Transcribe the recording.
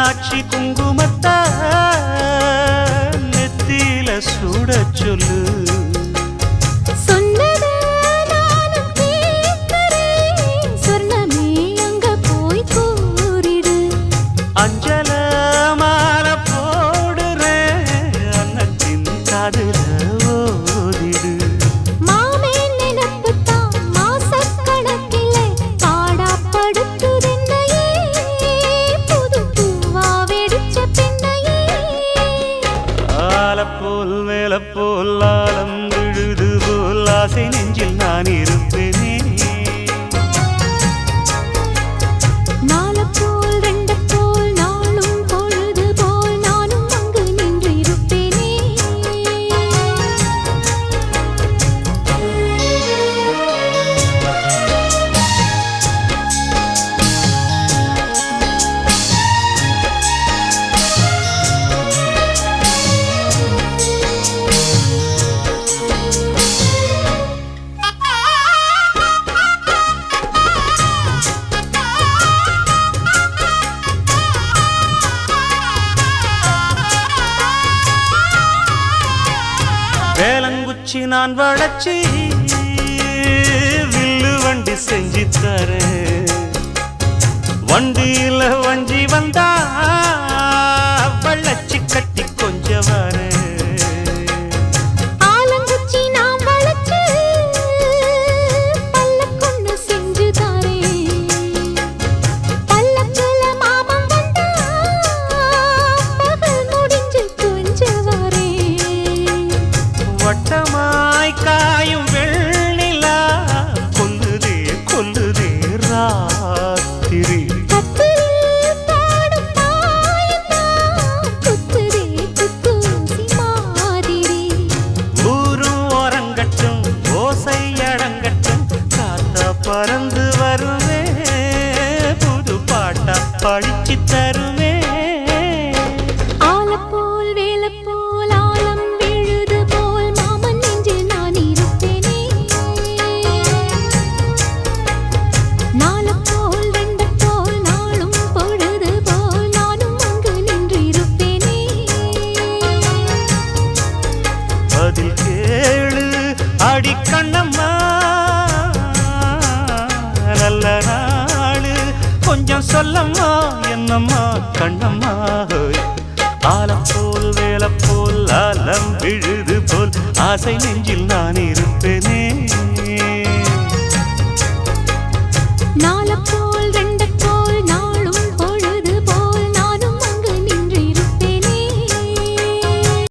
மீனாட்சி குங்குமத்த நெத்தியில சூட சொல்லு. அஞ்சல மாலை போடுறேன் அன்னத்தின் காதுல ஓதிடு. மாமே நினைப்புத்தான் மாசக்கணக்கிலே பாடாப்படுத்துதென்னையே புது பூவா வெடிச்ச பெண்ணையே. ஆலப்போல் மேலப்போல் ஆலம் விழுது போல் ஆசை நெஞ்சில் நான் இருப்பேனே. வேலங்குச்சி நான் வளச்சி வில்லு வண்டி செஞ்சு தரேன். வண்டியில வஞ்சி வந்தா வள்ளச்சி கட்டி கொஞ்ச வர. ஆலங்குச்சி நான் வளச்சு பல்லக்கொன்னு செஞ்சு தரேன். பல்லக்குல மாமன் வந்தா பகல் முடிஞ்சு கொஞ்ச வரேன். வட்டமாய் காயும் வெள்ளிலா கொல்லுதே கொல்லுதே ராத்திரி. கத்திரில் பாடும் தாயந்தான் குத்துதே குத்தூசி மாதிரி. ஊரும் ஓரங்கட்டும் ஓசை அடங்கட்டும் காத்தா பறந்து வருவே புது பாட்டா படிச்சு தருவே. ஆலப்போல் வேலப்போல் ஆலம் விழுது போல் மாமன் நெஞ்சில் நான் இருப்பேனே. நாளப்போல் வெண்டப்போல் நாளும் பொழுது போல் நானும் அங்கு நின்று இருப்பேனே. பதில் கேளு அடி கண்ணம்மா நல்ல நாளு கொஞ்சம் சொல்லம்மா என்னம்மா கண்ணம்மா. ஆலப்போல் வேலப்போல் ஆலம் விழுது போல் ஆசை நெஞ்சில் நான் இருப்பேனே.